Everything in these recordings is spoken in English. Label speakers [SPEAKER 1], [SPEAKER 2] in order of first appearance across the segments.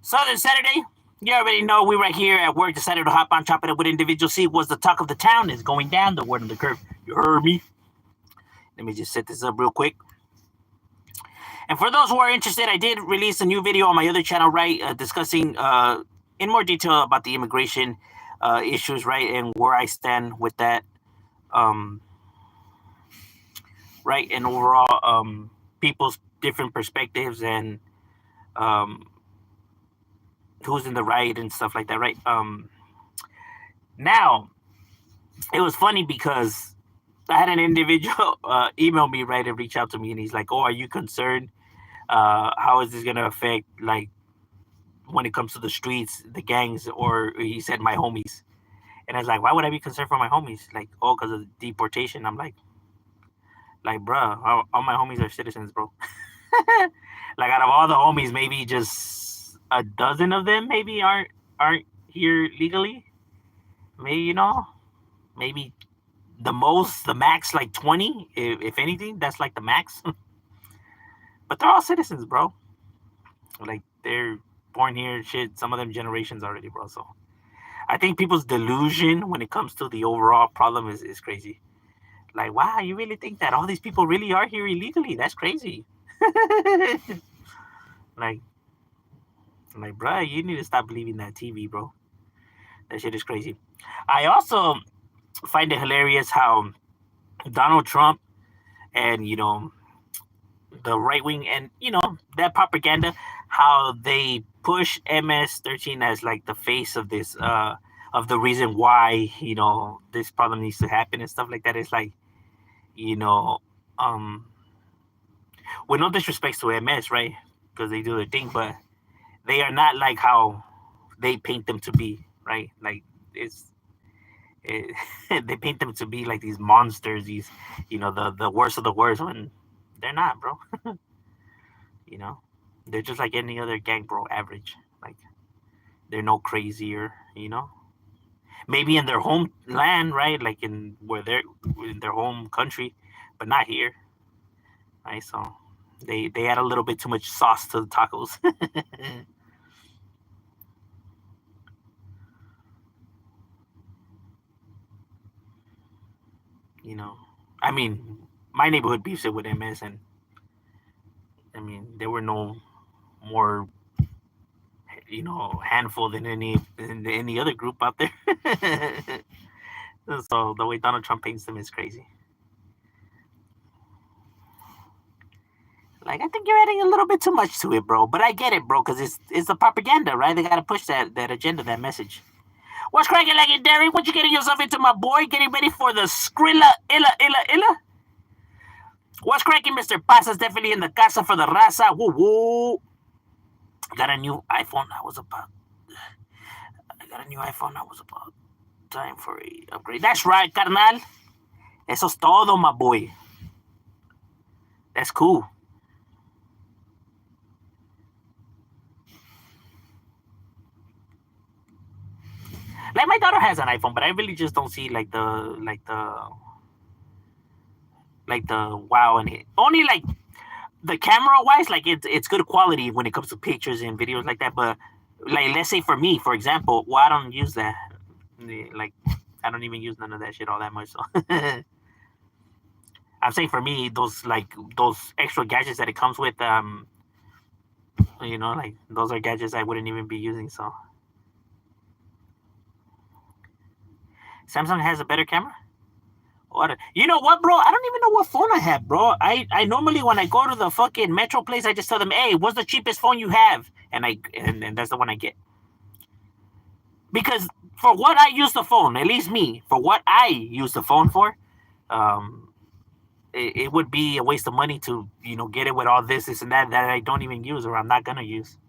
[SPEAKER 1] Southern Saturday. You already know we right here at work decided to hop on, chop it up with Individual C. Was the talk of the town is going down. The word on the curve. You heard me. Let me just set this up real quick. And for those who are interested, I did release a new video on my other channel, right, discussing in more detail about the immigration issues, right, and where I stand with that, right, and overall people's different perspectives and who's in the right and stuff like that, right. Now, it was funny because I had an individual email me, right, and reach out to me, and he's like, "Oh, are you concerned? How is this gonna affect, like, when it comes to the streets, the gangs?" Or he said, "My homies." And I was like, "Why would I be concerned for my homies?" Like, "Oh, because of deportation." I'm like, bruh, all my homies are citizens, bro. Like, out of all the homies, maybe just a dozen of them maybe aren't here legally. Maybe, maybe the max, like 20, if anything, that's like the max. But they're all citizens, bro. Like, they're born here, shit. Some of them generations already, bro. So I think people's delusion when it comes to the overall problem is crazy. Like, wow, you really think that all these people really are here illegally? That's crazy. like, bro, you need to stop believing that TV, bro. That shit is crazy. I also find it hilarious how Donald Trump and, the right wing and, that propaganda, how they push MS-13 as like the face of this, of the reason why, this problem needs to happen and stuff like that. It's like, with no disrespect to MS, right? Because they do their thing, but they are not like how they paint them to be, right? Like, they paint them to be like these monsters, these, the worst of the worst, when they're not, bro. you know, they're just like any other gang, bro, average. Like, they're no crazier, Maybe in their homeland, right? Like where they're in their home country, but not here, right? So they add a little bit too much sauce to the tacos. I mean, my neighborhood beefs it with MS, and I mean, there were no more, handful than any other group out there. So the way Donald Trump paints them is crazy. Like, I think you're adding a little bit too much to it, bro. But I get it, bro, because it's the propaganda, right? They gotta push that agenda, that message. What's cracking, legendary? What you getting yourself into, my boy? Getting ready for the Skrilla Illa? What's cracking, Mr. Pasa's definitely in the casa for the raza. Woo woo. I got a new iPhone. I got a new iPhone. I was about time for a upgrade. That's right, carnal. Eso es todo, my boy. That's cool. Like, my daughter has an iPhone, but I really just don't see like the wow in it. Only like the camera wise, like it's good quality when it comes to pictures and videos like that. But like, let's say for me, for example, well, I don't use that. Like, I don't even use none of that shit all that much. So I'm saying for me, those extra gadgets that it comes with, like, those are gadgets I wouldn't even be using. So Samsung has a better camera. What? You know what, bro? I don't even know what phone I have, bro. I normally, when I go to the fucking Metro place, I just tell them, "Hey, what's the cheapest phone you have?" And that's the one I get. Because for what I use the phone, at least me, for what I use the phone for, it would be a waste of money to, get it with all this and that I don't even use, or I'm not gonna use.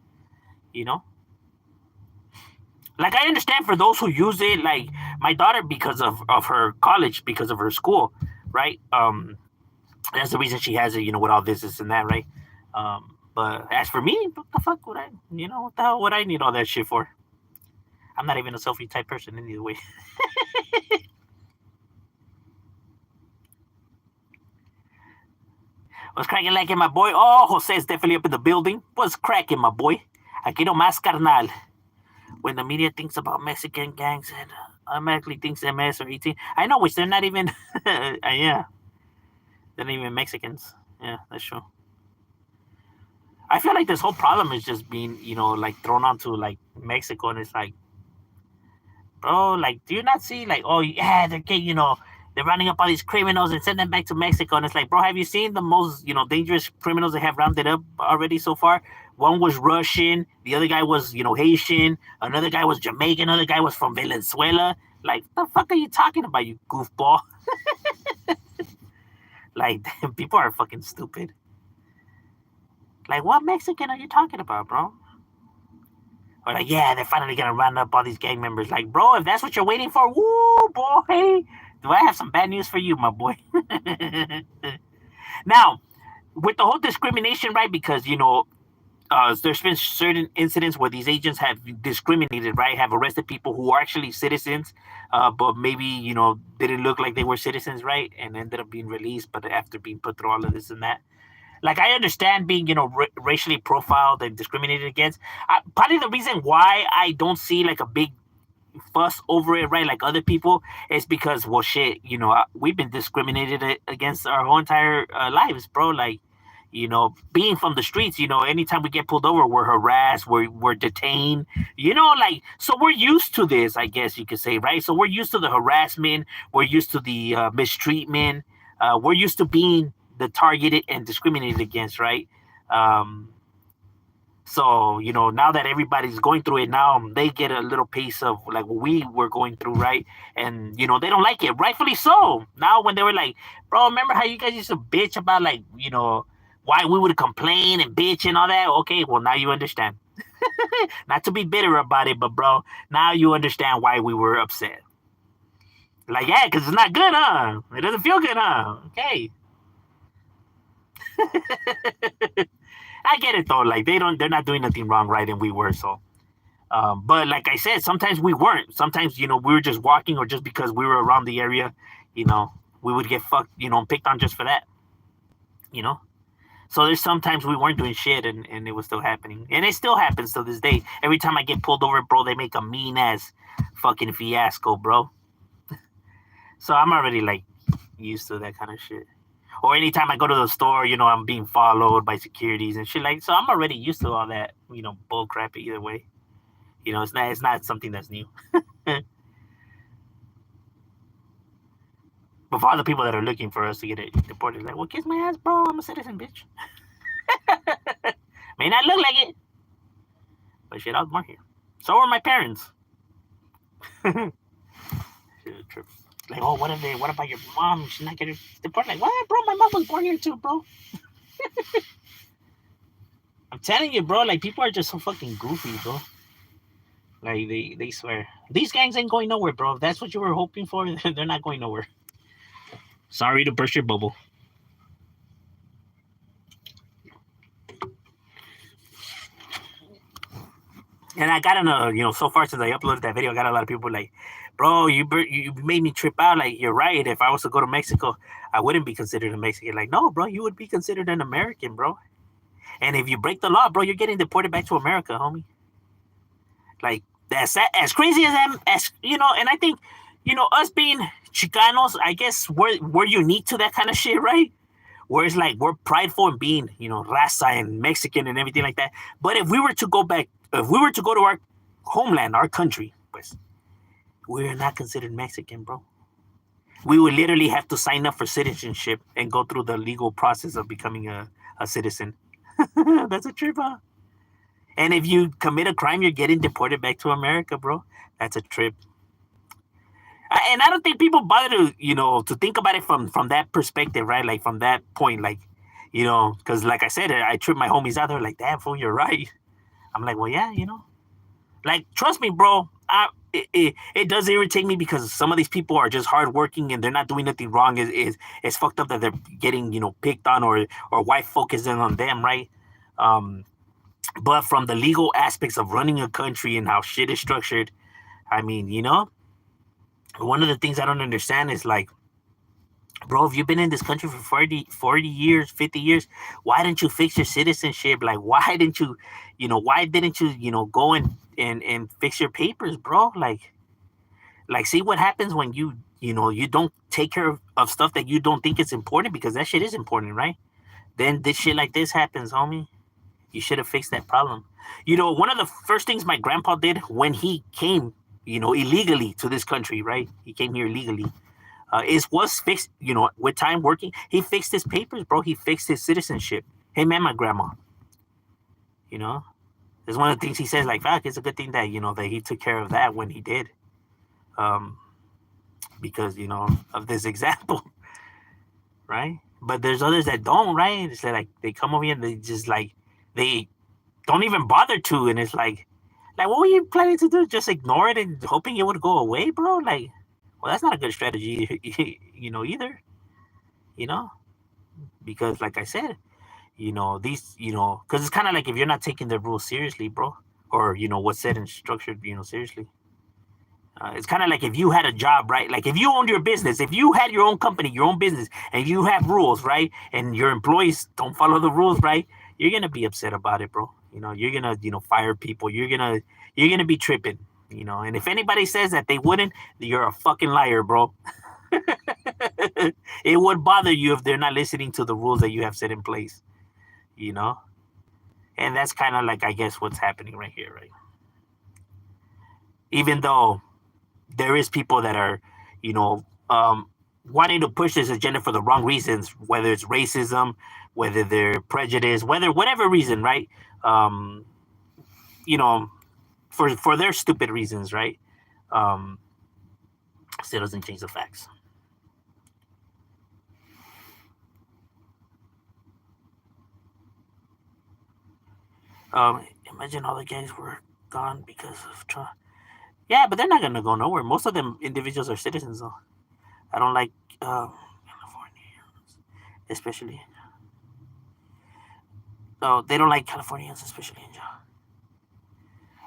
[SPEAKER 1] Like, I understand for those who use it, like my daughter, because of her college, because of her school, right? That's the reason she has it, with all this and that, right? But as for me, what the fuck would I, what the hell would I need all that shit for? I'm not even a selfie type person in either way. What's cracking, like, in my boy? Oh, Jose is definitely up in the building. What's cracking, my boy? Aquí nomás, carnal. When the media thinks about Mexican gangs, and automatically thinks MS or 18. I know, which they're not even. Yeah, they're not even Mexicans. Yeah, that's true. I feel like this whole problem is just being, like thrown onto like Mexico, and it's like, bro, like, do you not see, like, oh yeah, they're getting, they're rounding up all these criminals and sending them back to Mexico, and it's like, bro, have you seen the most, dangerous criminals they have rounded up already so far? One was Russian, the other guy was, Haitian, another guy was Jamaican, another guy was from Venezuela. Like, the fuck are you talking about, you goofball? Like, people are fucking stupid. Like, what Mexican are you talking about, bro? Or like, yeah, they're finally gonna round up all these gang members. Like, bro, if that's what you're waiting for, woo, boy, do I have some bad news for you, my boy? Now, with the whole discrimination, right? Because there's been certain incidents where these agents have discriminated, right? Have arrested people who are actually citizens, but maybe didn't look like they were citizens, right? And ended up being released, but after being put through all of this and that. Like, I understand being racially profiled and discriminated against. Part of the reason why I don't see like a big fuss over it, right, like other people, is because, well, shit, we've been discriminated against our whole entire lives, bro. Like, being from the streets, anytime we get pulled over, we're harassed, we're detained, like, so we're used to this, I guess you could say, right? So we're used to the harassment, we're used to the mistreatment, we're used to being the targeted and discriminated against, right? So, now that everybody's going through it, now they get a little piece of like what we were going through, right? And, they don't like it, rightfully so. Now, when they were like, bro, remember how you guys used to bitch about, like, why we would complain and bitch and all that? Okay, well, now you understand. Not to be bitter about it, but, bro, now you understand why we were upset. Like, yeah, because it's not good, huh? It doesn't feel good, huh? Okay. I get it though. Like, they're not doing nothing wrong, right? And we were, so. But like I said, sometimes we weren't. Sometimes we were just walking, or just because we were around the area, we would get fucked, picked on just for that. So there's sometimes we weren't doing shit, and it was still happening, and it still happens to this day. Every time I get pulled over, bro, they make a mean ass fucking fiasco, bro. So I'm already like used to that kind of shit. Or anytime I go to the store, I'm being followed by securities and shit, like, so I'm already used to all that, bull crap either way. It's not something that's new. But for all the people that are looking for us to get it deported, like, well, kiss my ass, bro, I'm a citizen, bitch. May not look like it, but shit, I was born here. So were my parents. Shit, like, oh, what about your mom? She's not getting deported. Like, what, bro? My mom was born here too, bro. I'm telling you, bro. Like, people are just so fucking goofy, bro. Like, they swear these gangs ain't going nowhere, bro. If that's what you were hoping for, they're not going nowhere. Sorry to burst your bubble. And I got so far since I uploaded that video, I got a lot of people like, bro, you made me trip out. Like, you're right. If I was to go to Mexico, I wouldn't be considered a Mexican. Like, no, bro, you would be considered an American, bro. And if you break the law, bro, you're getting deported back to America, homie. Like, that's as crazy as them, and I think, us being Chicanos, I guess we're unique to that kind of shit, right? Where it's like, we're prideful in being, raza and Mexican and everything like that. But if we were to go to our homeland, our country, pues, we're not considered Mexican, bro. We would literally have to sign up for citizenship and go through the legal process of becoming a citizen. That's a trip, huh? And if you commit a crime, you're getting deported back to America, bro. That's a trip. And I don't think people bother to think about it from that perspective, right? Like, from that point, like, because like I said, I trip my homies out there like, damn, fool, you're right. I'm like, well, yeah, like, trust me, bro. It does irritate me because some of these people are just hardworking and they're not doing nothing wrong. It's fucked up that they're getting picked on or white focusing on them, right? But from the legal aspects of running a country and how shit is structured, I mean, one of the things I don't understand is, like, Bro, if you've been in this country for 40 years, 50 years, why didn't you fix your citizenship? Like, why didn't you, why didn't you, go and fix your papers, bro? Like, see what happens when you don't take care of stuff that you don't think is important, because that shit is important, right? Then this shit like this happens, homie. You should have fixed that problem. One of the first things my grandpa did when he came, illegally to this country, right? He came here illegally. Is was fixed, with time working. He fixed his papers, bro. He fixed his citizenship. Him and my grandma. You know, it's one of the things he says. Like, fuck, it's a good thing that that he took care of that when he did, um, because of this example, right? But there's others that don't, right? It's like they come over here and they just like they don't even bother to, and it's like what were you planning to do? Just ignore it and hoping it would go away, bro? Like, well, that's not a good strategy, either. You know, because like I said, these, because it's kind of like if you're not taking the rules seriously, bro, or what's said and structured, seriously. It's kind of like if you had a job, right? Like if you owned your business, if you had your own company, your own business, and you have rules, right? And your employees don't follow the rules, right? You're gonna be upset about it, bro. You're gonna, fire people. You're gonna be tripping, And if anybody says that they wouldn't, you're a fucking liar, bro. It would bother you if they're not listening to the rules that you have set in place, you know. And that's kind of like, I guess, what's happening right here, right? Even though there is people that are, you know, um, wanting to push this agenda for the wrong reasons, whether it's racism, whether they're prejudice, whatever reason, right? Um, you know, for their stupid reasons, right? Um, Still doesn't change the facts. Imagine all the gangs were gone because of Trump. Yeah, but they're not gonna go nowhere. Most of them individuals are citizens, though. I don't like Californians, especially. Oh, they don't like Californians, especially in jail.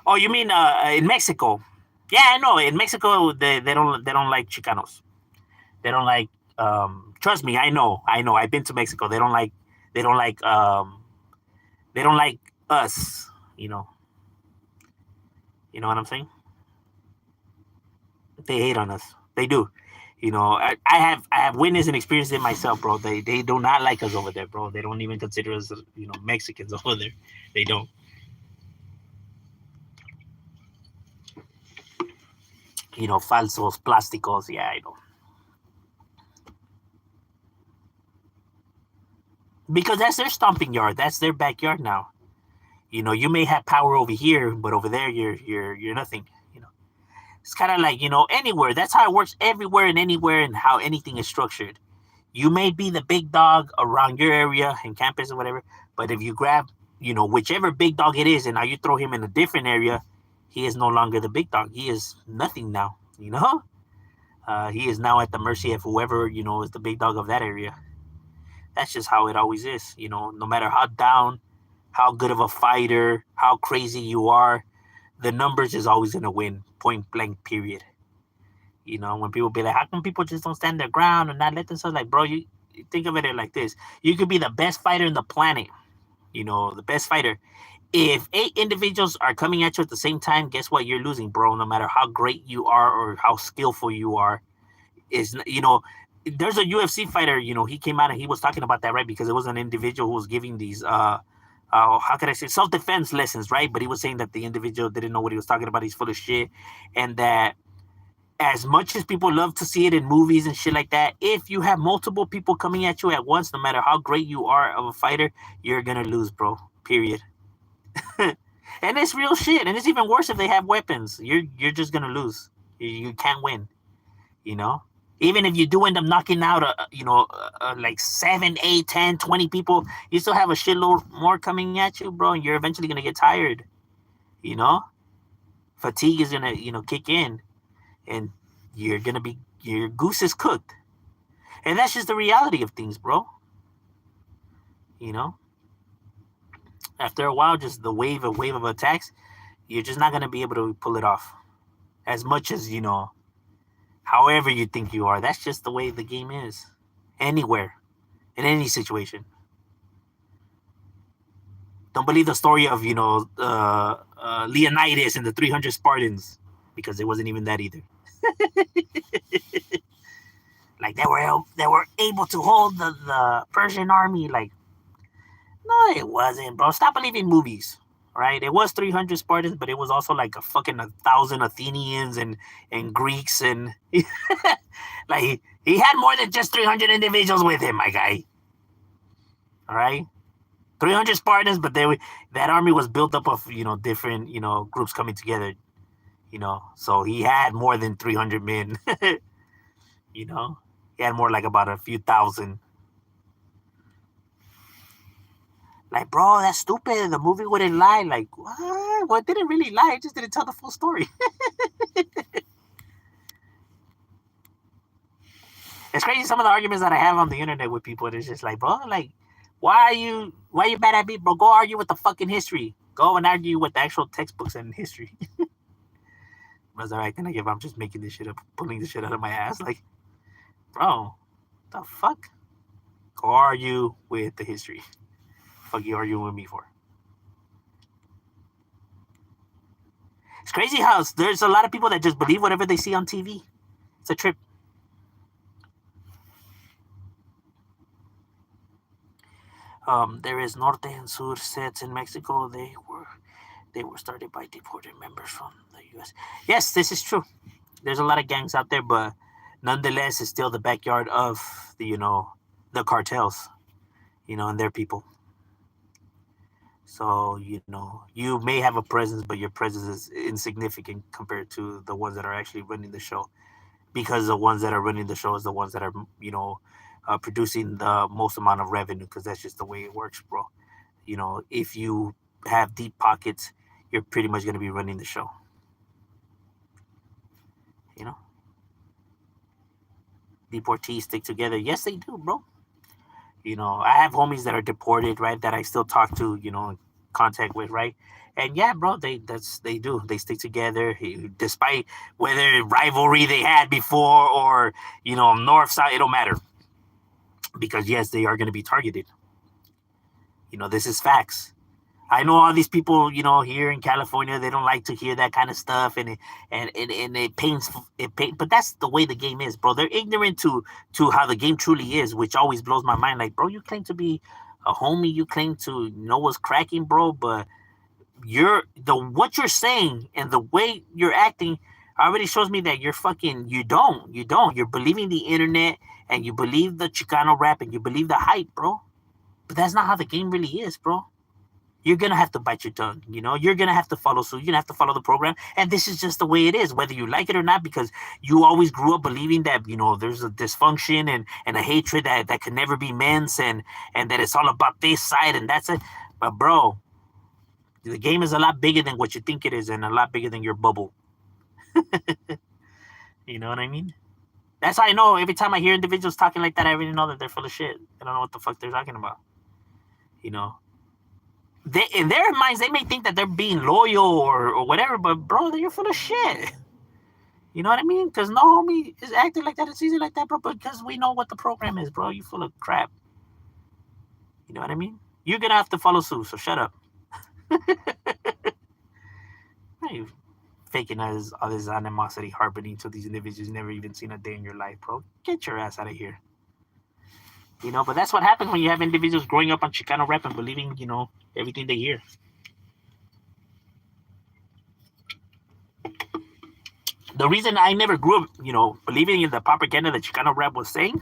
[SPEAKER 1] Oh, you mean in Mexico? Yeah, I know. In Mexico, they don't like Chicanos. They don't like. Trust me, I know. I know. I've been to Mexico. They don't like. They don't like. They don't like us. You know. You know what I'm saying? They hate on us. They do. I have witnessed and experienced it myself, bro. They do not like us over there, bro. They don't even consider us, Mexicans over there. They don't. Falsos, plásticos. Yeah, I know. Because that's their stomping yard. That's their backyard now. You may have power over here, but over there you're nothing. You know, it's kind of like anywhere. That's how it works everywhere and anywhere, and how anything is structured. You may be the big dog around your area and campus or whatever, but if you grab, whichever big dog it is, and now you throw him in a different area, he is no longer the big dog. He is nothing now. He is now at the mercy of whoever is the big dog of that area. That's just how it always is. No matter how down, how good of a fighter, how crazy you are, the numbers is always gonna win. Point blank. Period. When people be like, how come people just don't stand their ground and not let themselves, like, bro, you think of it like this. You could be the best fighter in the planet, the best fighter. If 8 individuals are coming at you at the same time, guess what? You're losing, bro. No matter how great you are or how skillful you are, there's a UFC fighter. He came out and he was talking about that, right? Because it was an individual who was giving these how can I say, self-defense lessons, right? But he was saying that the individual didn't know what he was talking about. He's full of shit, and that as much as people love to see it in movies and shit like that, if you have multiple people coming at you at once, no matter how great you are of a fighter, you're gonna lose, bro. Period. And it's real shit. And it's even worse if they have weapons. You're just gonna lose. You can't win. You know. Even if you do end up knocking out, like 7, 8, 10, 20 people, you still have a shitload more coming at you, bro. And you're eventually gonna get tired. You know, fatigue is gonna kick in, and your goose is cooked. And that's just the reality of things, bro. You know, after a while, just the wave of attacks, you're just not gonna be able to pull it off as much as however you think you are. That's just the way the game is. anywhere, in any situation. Don't believe the story of Leonidas and the 300 Spartans, because it wasn't even that either. Like they were able to hold the Persian army. Like, no, it wasn't, bro. Stop believing movies. Right? It was 300 Spartans, but it was also like a fucking 1,000 Athenians and Greeks and like he had more than just 300 individuals with him, my guy. All right, 300 Spartans, but that army was built up of different groups coming together. So he had more than 300 men. you know, he had more like about a few thousand. Like, bro, that's stupid. The movie wouldn't lie. Like, what? Well, it didn't really lie. It just didn't tell the full story. It's crazy some of the arguments that I have on the internet with people. It's just like, bro, like, why are you mad at me, bro? Go argue with the fucking history. Go and argue with the actual textbooks and history. But all right, then I give. I'm just making this shit up, pulling this shit out of my ass. Like, bro, the fuck? Go argue with the history. Fuck you arguing with me for? It's crazy how there's a lot of people that just believe whatever they see on TV. It's a trip. There is Norte and Sur sets in Mexico. They were started by deported members from the U.S. Yes, this is true. There's a lot of gangs out there, but nonetheless, it's still the backyard of the cartels, and their people. So you may have a presence, but your presence is insignificant compared to the ones that are actually running the show, because the ones that are running the show is the ones that are producing the most amount of revenue, because that's just the way it works, bro. If you have deep pockets, you're pretty much going to be running the show. You know, deportees stick together. Yes, they do, bro. I have homies that are deported, right? That I still talk to, contact with, right? And yeah, bro, they do. They stick together, despite whether rivalry they had before or north side. It don't matter, because yes, they are going to be targeted. This is facts. I know all these people, here in California, they don't like to hear that kind of stuff, and it pains but that's the way the game is, bro. They're ignorant to how the game truly is, which always blows my mind. Like, bro, you claim to be a homie, you claim to know what's cracking, bro, but what you're saying and the way you're acting already shows me that you're believing the internet, and you believe the Chicano rap, and you believe the hype, bro. But that's not how the game really is, bro. You're gonna have to bite your tongue. You're gonna have to follow suit. You're gonna have to follow the program, and this is just the way it is, whether you like it or not, because you always grew up believing that there's a dysfunction and a hatred that can never be men's, and that it's all about this side and that's it. But bro, the game is a lot bigger than what you think it is, and a lot bigger than your bubble. You know what I mean? That's how I know. Every time I hear individuals talking like that, I already know that they're full of shit. I don't know what the fuck they're talking about. You know, in their minds, they may think that they're being loyal or whatever, but bro, you're full of shit. You know what I mean? Because no homie is acting like that. It's easy like that, bro. Because we know what the program is, bro. You full of crap. You know what I mean? You're gonna have to follow suit. So shut up. You faking all this animosity, harboring to these individuals you never even seen a day in your life, bro. Get your ass out of here. But that's what happens when you have individuals growing up on Chicano rap and believing, everything they hear. The reason I never grew up, believing in the propaganda that Chicano rap was saying,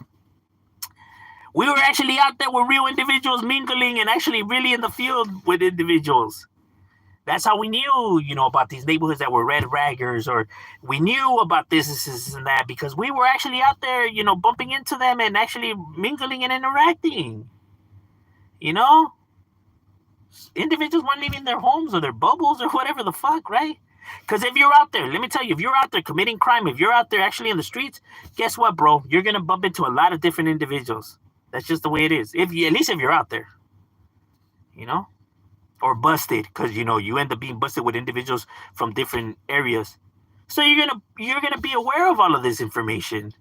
[SPEAKER 1] we were actually out there with real individuals mingling and actually really in the field with individuals. That's how we knew, about these neighborhoods that were red raggers, or we knew about this and that, because we were actually out there, bumping into them and actually mingling and interacting. Individuals weren't leaving their homes or their bubbles or whatever the fuck, right? Because if you're out there, let me tell you, if you're out there committing crime, if you're out there actually in the streets, guess what, bro? You're gonna bump into a lot of different individuals. That's just the way it is. At least if you're out there, or busted, because you end up being busted with individuals from different areas. So you're gonna be aware of all of this information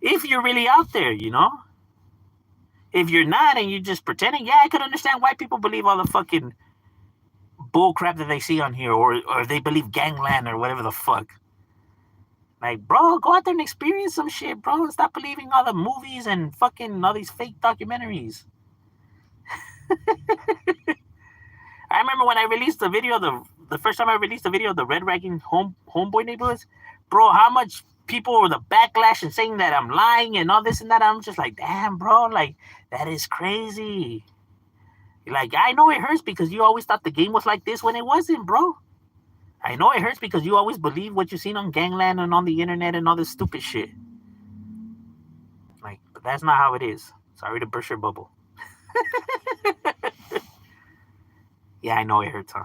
[SPEAKER 1] if you're really out there. If you're not and you're just pretending, yeah, I could understand why people believe all the fucking bull crap that they see on here, or they believe gangland or whatever the fuck. Like, bro, go out there and experience some shit, bro, and stop believing all the movies and fucking all these fake documentaries. I remember when I released the video, the first time I released the video of the red ragging homeboy neighborhoods, bro, how much people were the backlash and saying that I'm lying and all this and that. I'm just like, damn, bro, like that is crazy. Like, I know it hurts because you always thought the game was like this when it wasn't, bro. I know it hurts because you always believe what you've seen on Gangland and on the internet and all this stupid shit. Like, but that's not how it is. Sorry to burst your bubble. Yeah, I know it hurts, huh?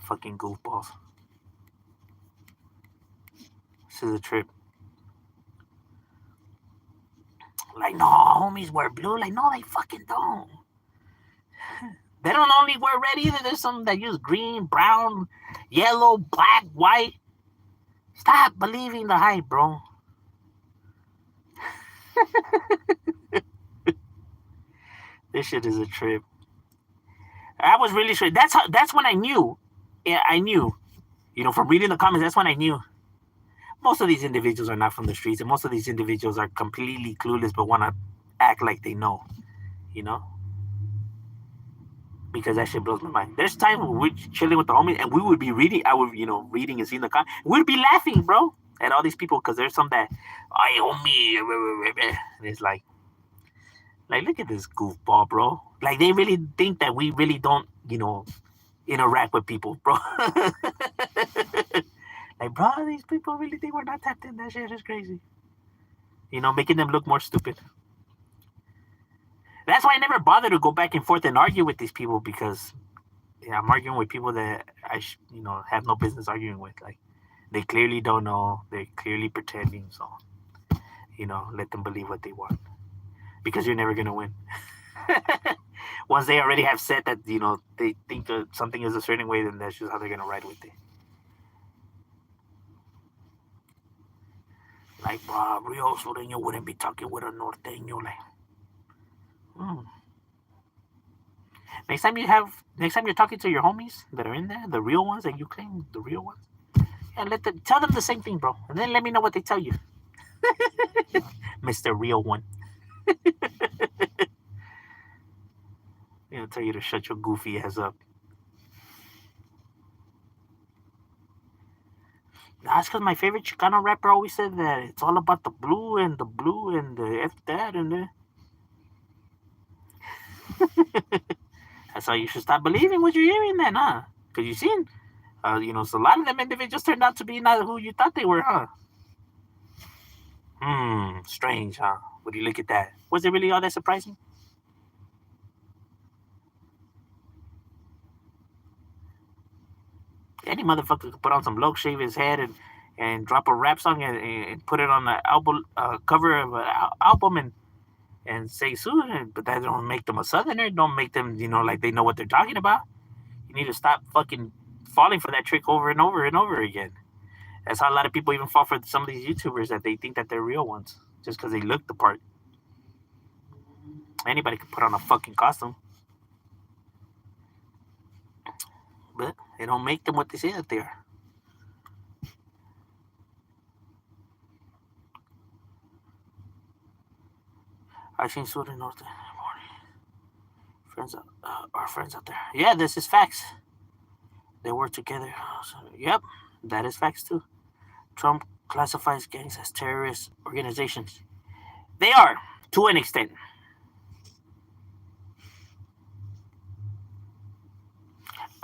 [SPEAKER 1] Fucking goofballs. This is a trip. Like, no, homies wear blue. Like, no, they fucking don't. They don't only wear red either. There's some that use green, brown, yellow, black, white. Stop believing the hype, bro. This shit is a trip. I was really sure. That's when I knew. Yeah, I knew. You know, from reading the comments, that's when I knew. Most of these individuals are not from the streets, and most of these individuals are completely clueless but want to act like they know. You know? Because that shit blows my mind. There's times when we're chilling with the homies and we would be reading. I would, reading and seeing the comments. We'd be laughing, bro, at all these people because there's some that, I homie, and it's like, look at this goofball, bro. Like, they really think that we really don't, interact with people, bro. Like, bro, these people really think we're not tapped in. That shit is crazy. Making them look more stupid. That's why I never bother to go back and forth and argue with these people because I'm arguing with people that I, have no business arguing with. Like, they clearly don't know. They're clearly pretending. So, let them believe what they want because you're never going to win. Once they already have said that, they think that something is a certain way, then that's just how they're going to ride with it. Like, bro, Rio Sureño wouldn't be talking with a Norteño. Like, Next time you're talking to your homies that are in there, the real ones that you claim, the real ones, and tell them the same thing, bro, and then let me know what they tell you, Mr. Real One. I'll tell you to shut your goofy ass up. That's because my favorite Chicano rapper always said that it's all about the blue and the F that and the. That's how you should stop believing what you're hearing then, huh? Because you've seen, so a lot of them individuals turned out to be not who you thought they were, huh? Strange, huh? Would you look at that? Was it really all that surprising? Any motherfucker could put on some loc, shave his head, and drop a rap song and put it on the album cover of an album and say Southern, but that don't make them a Southerner. Don't make them, like they know what they're talking about. You need to stop fucking falling for that trick over and over and over again. That's how a lot of people even fall for some of these YouTubers that they think that they're real ones just because they look the part. Anybody can put on a fucking costume. But they don't make them what they say that they are. I seen Southern North in the morning. Our friends out there. Yeah, this is facts. They work together. So, yep, that is facts too. Trump classifies gangs as terrorist organizations. They are, to an extent.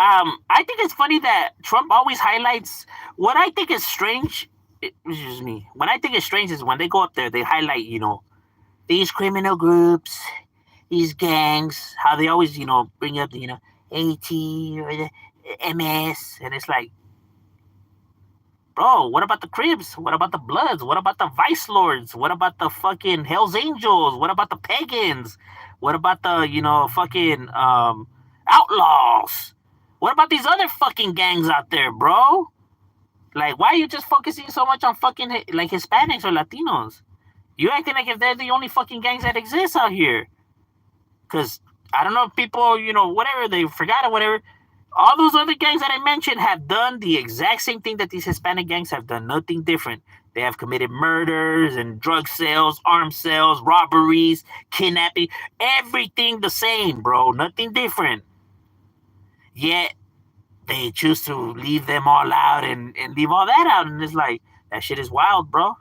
[SPEAKER 1] I think it's funny that Trump always highlights what I think is strange. It's just me. What I think is strange is when they go up there, they highlight, these criminal groups, these gangs, how they always, bring up the, AT or the MS, and it's like, bro, what about the Cribs? What about the Bloods? What about the Vice Lords? What about the fucking Hells Angels? What about the Pagans? What about the, fucking Outlaws? What about these other fucking gangs out there, bro? Like, why are you just focusing so much on fucking, like, Hispanics or Latinos? You acting like if they're the only fucking gangs that exist out here. Because I don't know if people, whatever, they forgot or whatever. All those other gangs that I mentioned have done the exact same thing that these Hispanic gangs have done. Nothing different. They have committed murders and drug sales, arms sales, robberies, kidnapping. Everything the same, bro. Nothing different. Yet they choose to leave them all out and leave all that out. And it's like, that shit is wild, bro.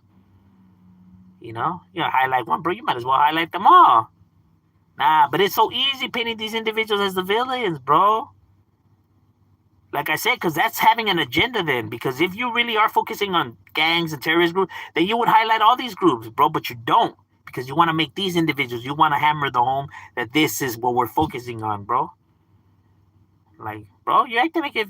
[SPEAKER 1] Highlight one, bro. You might as well highlight them all. Nah, but it's so easy painting these individuals as the villains, bro. Like I said, because that's having an agenda then. Because if you really are focusing on gangs and terrorist groups, then you would highlight all these groups, bro. But you don't. Because you want to make these individuals, you want to hammer the home that this is what we're focusing on, bro. Like, bro, you acting like if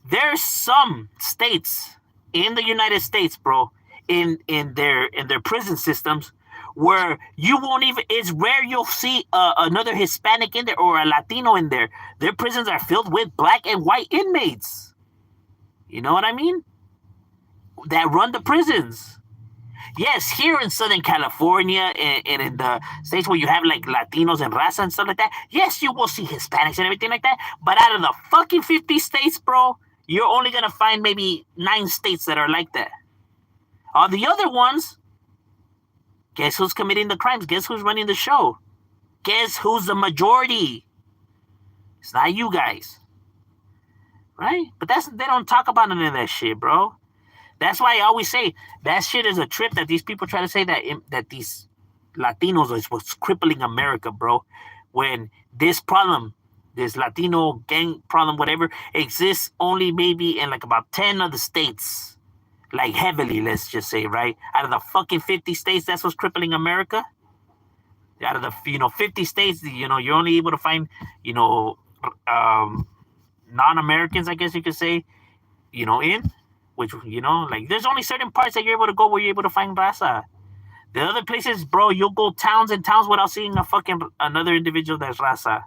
[SPEAKER 1] there's some states in the United States, bro, in their prison systems where you won't even, it's rare you'll see another Hispanic in there or a Latino in there. Their prisons are filled with black and white inmates. You know what I mean? That run the prisons. Yes, here in Southern California and in the states where you have like Latinos and raza and stuff like that, yes, you will see Hispanics and everything like that. But out of the fucking 50 states, bro, you're only going to find maybe 9 states that are like that. All the other ones, guess who's committing the crimes? Guess who's running the show? Guess who's the majority? It's not you guys. Right? But they don't talk about none of that shit, bro. That's why I always say that shit is a trip that these people try to say that these Latinos is what's crippling America, bro. When this problem, this Latino gang problem, whatever, exists only maybe in like about 10 of the states. Like heavily, let's just say, right? Out of the fucking 50 states, that's what's crippling America. Out of the 50 states, you're only able to find, non-Americans, I guess you could say, in which, like there's only certain parts that you're able to go where you're able to find raza. The other places, bro, you'll go towns and towns without seeing another individual that's raza.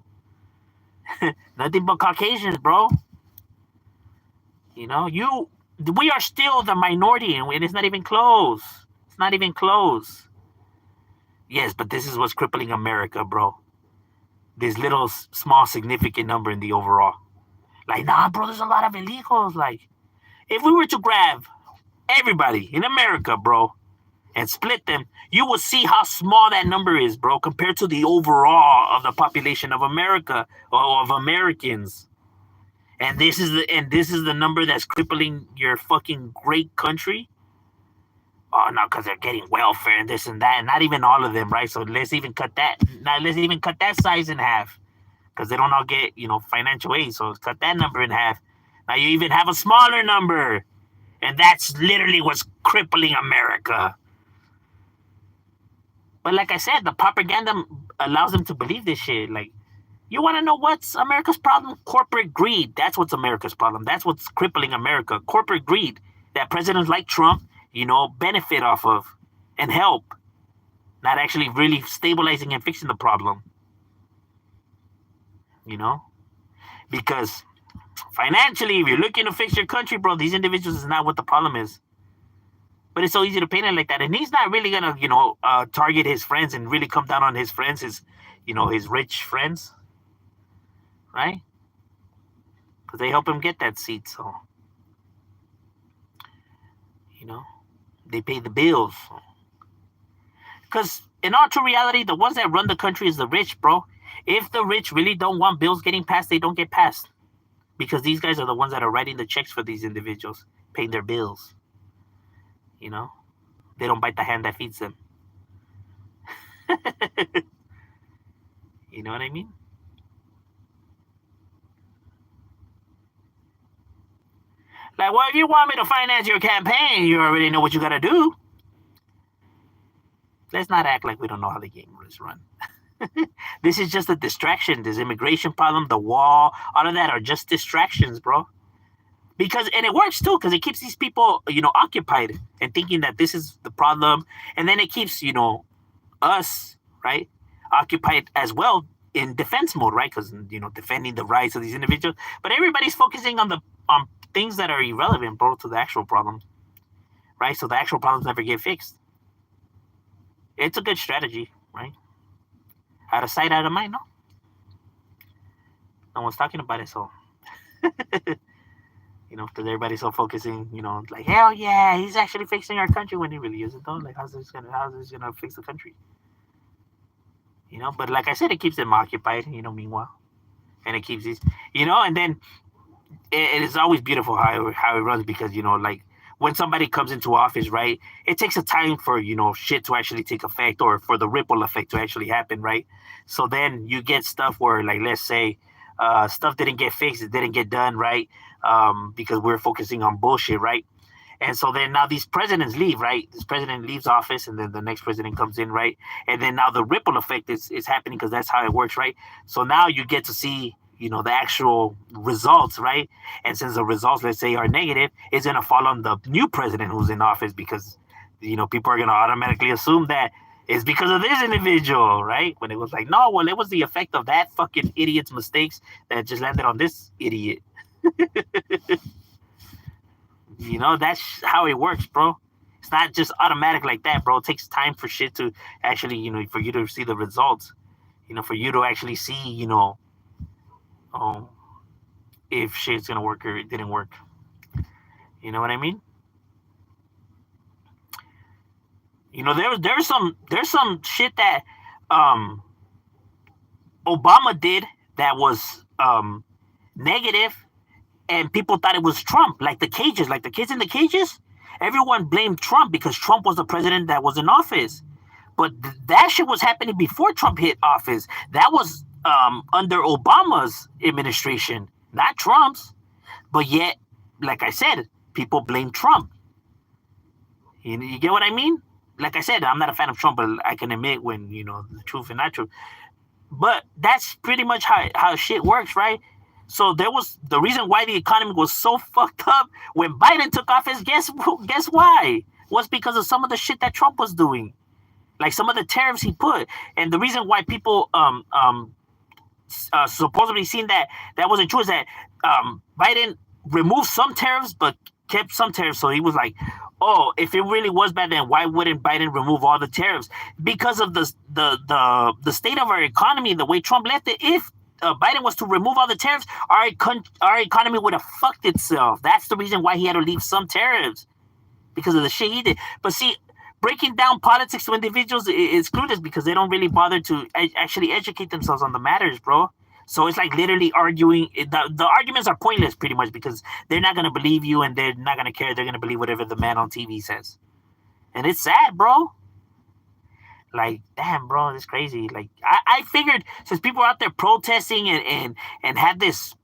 [SPEAKER 1] Nothing but Caucasians, bro. We are still the minority, and it's not even close. It's not even close. Yes, but this is what's crippling America, bro. This little, small, significant number in the overall. Like, nah, bro, there's a lot of illegals. Like, if we were to grab everybody in America, bro, and split them, you will see how small that number is, bro, compared to the overall of the population of America or of Americans. And this is the number that's crippling your fucking great country. Oh no, because they're getting welfare and this and that, and not even all of them, right? So let's even cut that. Now let's even cut that size in half, because they don't all get financial aid. So cut that number in half. Now you even have a smaller number, and that's literally what's crippling America. But like I said, the propaganda allows them to believe this shit. Like, you want to know what's America's problem? Corporate greed. That's what's America's problem. That's what's crippling America. Corporate greed that presidents like Trump, benefit off of and help. Not actually really stabilizing and fixing the problem. Because financially, if you're looking to fix your country, bro, these individuals is not what the problem is. But it's so easy to paint it like that. And he's not really going to, target his friends and really come down on his friends, his rich friends. Right? Because they help him get that seat, so they pay the bills. Because in all true reality, the ones that run the country is the rich, bro. If the rich really don't want bills getting passed, they don't get passed. Because these guys are the ones that are writing the checks for these individuals, paying their bills. They don't bite the hand that feeds them. You know what I mean? Like, well, if you want me to finance your campaign, you already know what you gotta do. Let's not act like we don't know how the game is run. This is just a distraction. This immigration problem, the wall, all of that are just distractions, bro. And it works too, because it keeps these people, occupied and thinking that this is the problem. And then it keeps, us, right, occupied as well in defense mode, right? Because, defending the rights of these individuals. But everybody's focusing on things that are irrelevant, bro, to the actual problem, right? So the actual problems never get fixed. it's a good strategy, right? Out of sight, out of mind. No, no one's talking about it, so because everybody's so focusing, like hell yeah, he's actually fixing our country when he really isn't though. Like how's this gonna fix the country? But like I said, it keeps them occupied. Meanwhile, and it keeps these, and then it is always beautiful how it runs because like when somebody comes into office, right? It takes a time for shit to actually take effect or for the ripple effect to actually happen, right? So then you get stuff where like let's say stuff didn't get fixed, it didn't get done, right? Because we're focusing on bullshit, right? And so then now these presidents leave, right? This president leaves office and then the next president comes in, right? And then now the ripple effect is happening because that's how it works, right? So now you get to see, the actual results, right? And since the results, let's say, are negative, it's going to fall on the new president who's in office because, people are going to automatically assume that it's because of this individual, right? When it was like, no, well, it was the effect of that fucking idiot's mistakes that just landed on this idiot. That's how it works, bro. It's not just automatic like that, bro. It takes time for shit to actually, for you to see the results. For you to actually see, um, if shit's gonna work or it didn't work. You know what I mean? There's some shit that um Obama did that was negative, and people thought it was Trump, like the cages, like the kids in the cages. Everyone blamed Trump because Trump was the president that was in office. But that shit was happening before Trump hit office. That was under Obama's administration, not Trump's. But yet, like I said, people blame Trump. You get what I mean? Like I said, I'm not a fan of Trump, but I can admit when, the truth and not truth. But that's pretty much how shit works, right? So there was the reason why the economy was so fucked up when Biden took office. Guess why? Was because of some of the shit that Trump was doing, like some of the tariffs he put, and the reason why people supposedly seen that wasn't true is that Biden removed some tariffs but kept some tariffs. So he was like, oh, if it really was bad, then why wouldn't Biden remove all the tariffs? Because of the state of our economy, the way Trump left it. If Biden was to remove all the tariffs, our economy would have fucked itself. That's the reason why he had to leave some tariffs, because of the shit he did. But see, breaking down politics to individuals is clueless because they don't really bother to actually educate themselves on the matters, bro. So it's like literally arguing. The arguments are pointless pretty much because they're not going to believe you and they're not going to care. They're going to believe whatever the man on TV says. And it's sad, bro. Like, damn, bro, it's crazy. Like, I figured since people are out there protesting and had this,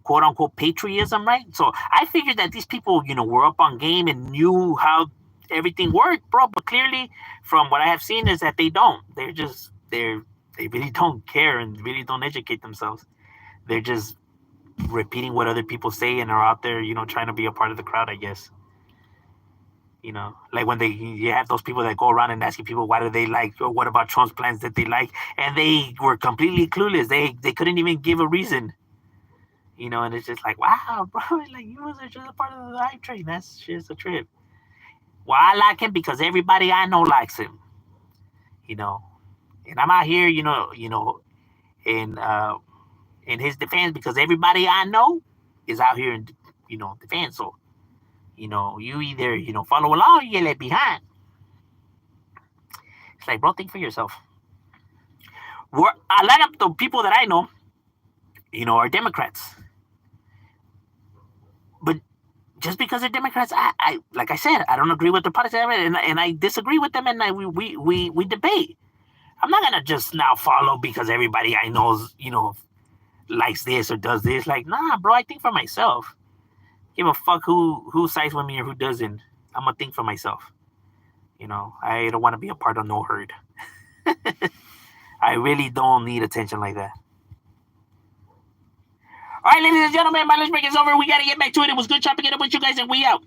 [SPEAKER 1] quote unquote patriotism, right? So I figured that these people, were up on game and knew how everything worked, bro. But clearly, from what I have seen, is that they don't. They really don't care and really don't educate themselves. They're just repeating what other people say and are out there, trying to be a part of the crowd, I guess. Like when you have those people that go around and asking people why do they like, or what about Trump's plans that they like, and they were completely clueless. They couldn't even give a reason. And it's just like, wow, bro, like you was just a part of the hype train. That's just a trip. Well, I like him because everybody I know likes him. And I'm out here, in in his defense because everybody I know is out here in defense. So you either follow along or you get left behind. It's like, bro, think for yourself. A lot of the people that I know, are Democrats. But just because they're Democrats, I like I said, I don't agree with their politics, and I disagree with them, and we debate. I'm not gonna just now follow because everybody I know, likes this or does this. Like, nah, bro, I think for myself. Give a fuck who sides with me or who doesn't. I'm gonna think for myself. I don't want to be a part of no herd. I really don't need attention like that. All right, ladies and gentlemen, my lunch break is over. We gotta get back to it. It was good chopping it up with you guys, and we out.